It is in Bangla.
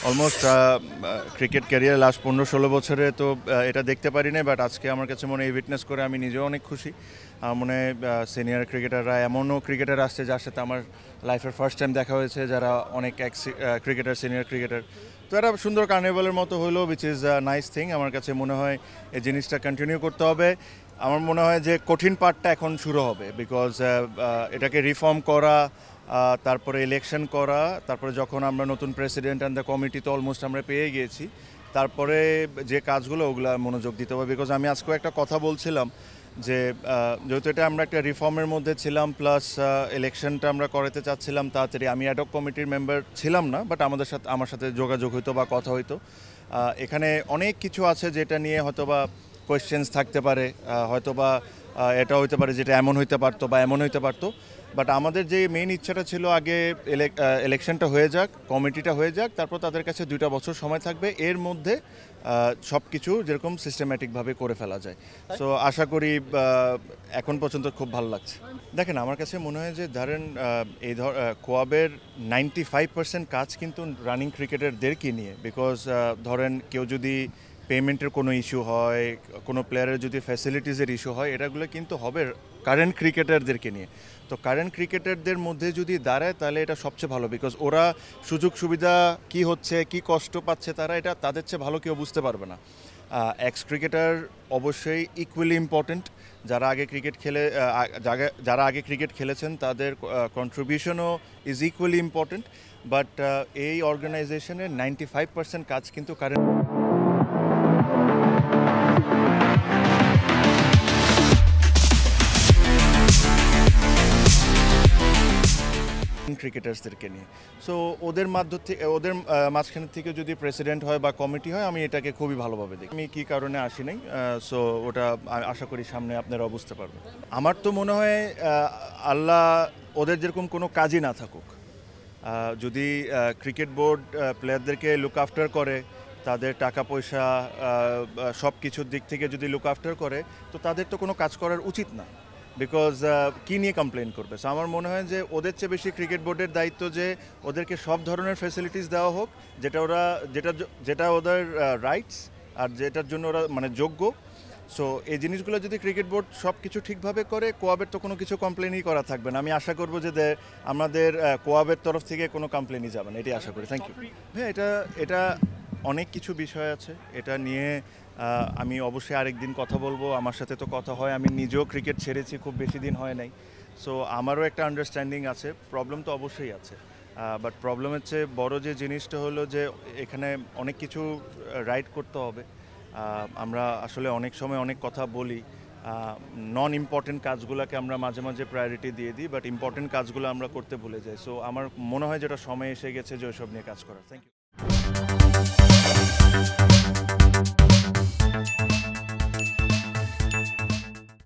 অলমোস্ট ক্রিকেট ক্যারিয়ার লাস্ট 15-16 বছরে তো এটা দেখতে পারি না, বাট আজকে আমার কাছে মনে হয় উইটনেস করে আমি নিজেও অনেক খুশি। আমার মনে হয় সিনিয়র ক্রিকেটাররা এমনও ক্রিকেটার আসছে যার সাথে আমার লাইফের ফার্স্ট টাইম দেখা হয়েছে, যারা অনেক ক্রিকেটার, সিনিয়র ক্রিকেটার। তো এটা সুন্দর কার্নিভালের মতো হলো, উইচ ইজ নাইস থিং। আমার কাছে মনে হয় এই জিনিসটা কন্টিনিউ করতে হবে। আমার মনে হয় যে কঠিন পার্টটা এখন শুরু হবে, বিকজ এটাকে রিফর্ম করা, তারপরে ইলেকশন করা, তারপরে যখন আমরা নতুন প্রেসিডেন্ট অ্যান্ড দ্য কমিটি তো অলমোস্ট আমরা পেয়ে গিয়েছি, তারপরে যে কাজগুলো ওগুলো মনোযোগ দিতে হবে। বিকজ আমি আজকেও একটা কথা বলছিলাম যে যেহেতু এটা আমরা একটা রিফর্মের মধ্যে ছিলাম, প্লাস ইলেকশনটা আমরা করাতে চাচ্ছিলাম তাড়াতাড়ি। আমি অ্যাডক কমিটির মেম্বার ছিলাম না, বাট আমার সাথে যোগাযোগ হইতো বা কথা হইতো। এখানে অনেক কিছু আছে যেটা নিয়ে হয়তোবা কোয়েশ্চেন্স থাকতে পারে, হয়তোবা এটা হইতে পারে যেটা এমন হইতে পারতো বা এমন হইতে পারতো। বাট আমাদের যে মেইন ইচ্ছাটা ছিল আগে ইলেকশনটা হয়ে যাক, কমিটিটা হয়ে যাক, তারপর তাদের কাছে 2টা বছর সময় থাকবে, এর মধ্যে সব কিছু যেরকম সিস্টেম্যাটিকভাবে করে ফেলা যায়। সো আশা করি এখন পর্যন্ত খুব ভালো লাগছে। দেখেন, আমার কাছে মনে হয় যে ধরেন এই কোয়াবের 95% কাজ কিন্তু রানিং ক্রিকেটারদেরকে নিয়ে। বিকজ ধরেন কেউ যদি পেমেন্টের কোনো ইস্যু হয়, কোনো প্লেয়ারের যদি ফ্যাসিলিটিসের ইস্যু হয়, এটাগুলো কিন্তু হবে কারেন্ট ক্রিকেটারদেরকে নিয়ে। তো কারেন্ট ক্রিকেটারদের মধ্যে যদি দাঁড়ায় তাহলে এটা সবচেয়ে ভালো, বিকজ ওরা সুযোগ সুবিধা কি হচ্ছে, কি কষ্ট পাচ্ছে, তারা এটা তাদের চেয়ে ভালো কেউ বুঝতে পারবে না। এক্স ক্রিকেটার অবশ্যই ইকুয়ালি ইম্পর্টেন্ট। যারা আগে ক্রিকেট খেলেছেন তাদের কন্ট্রিবিউশনও ইজ ইকুয়ালি ইম্পর্টেন্ট। বাট এই অর্গানাইজেশনের 95% কাজ কিন্তু কারেন্ট ক্রিকেটার্সদেরকে নিয়ে। সো ওদের মাঝখান থেকে যদি প্রেসিডেন্ট হয় বা কমিটি হয়, আমি এটাকে খুবই ভালোভাবে দেখি। আমি কী কারণে আসি নাই, সো ওটা আশা করি সামনে আপনারা বুঝতে পারবেন। আমার তো মনে হয় আল্লাহ ওদের যেরকম কোনো কাজই না থাকুক, যদি ক্রিকেট বোর্ড প্লেয়ারদেরকে লুক আফটার করে, তাদের টাকা পয়সা সব কিছুর দিক থেকে যদি লুক আফটার করে, তো তাদের তো কোনো কাজ করার উচিত না। বিকজ কী নিয়ে কমপ্লেন করবে? সো আমার মনে হয় যে ওদের চেয়ে বেশি ক্রিকেট বোর্ডের দায়িত্ব যে ওদেরকে সব ধরনের ফ্যাসিলিটিস দেওয়া হোক, যেটা ওদের রাইটস আর যেটার জন্য ওরা মানে যোগ্য। সো এই জিনিসগুলো যদি ক্রিকেট বোর্ড সব কিছু ঠিকভাবে করে, কোয়াবের তো কোনো কিছু কমপ্লেনই করা থাকবে না। আমি আশা করবো যে আমাদের কোয়াবের তরফ থেকে কোনো কমপ্লেনই যাবে না, এটাই আশা করি। Thank you. হ্যাঁ, এটা অনেক কিছু বিষয় আছে, এটা নিয়ে আমি অবশ্যই আরেকদিন কথা বলবো। আমার সাথে তো কথা হয়, আমি নিজেও ক্রিকেট ছেড়েছি, খুব বেশি দিন হয় নাই। সো আমারও একটা আন্ডারস্ট্যান্ডিং আছে। প্রবলেম তো অবশ্যই আছে, বাট প্রবলেমের চেয়ে বড় যে জিনিসটা হলো যে এখানে অনেক কিছু রাইট করতে হবে। আমরা আসলে অনেক সময় অনেক কথা বলি, নন ইম্পর্টেন্ট কাজগুলোকে আমরা মাঝে মাঝে প্রায়োরিটি দিয়ে দিই, বাট ইম্পর্টেন্ট কাজগুলো আমরা করতে ভুলে যাই। সো আমার মনে হয় যেটা সময় এসে গেছে যে ওইসব নিয়ে কাজ করার। Thank you.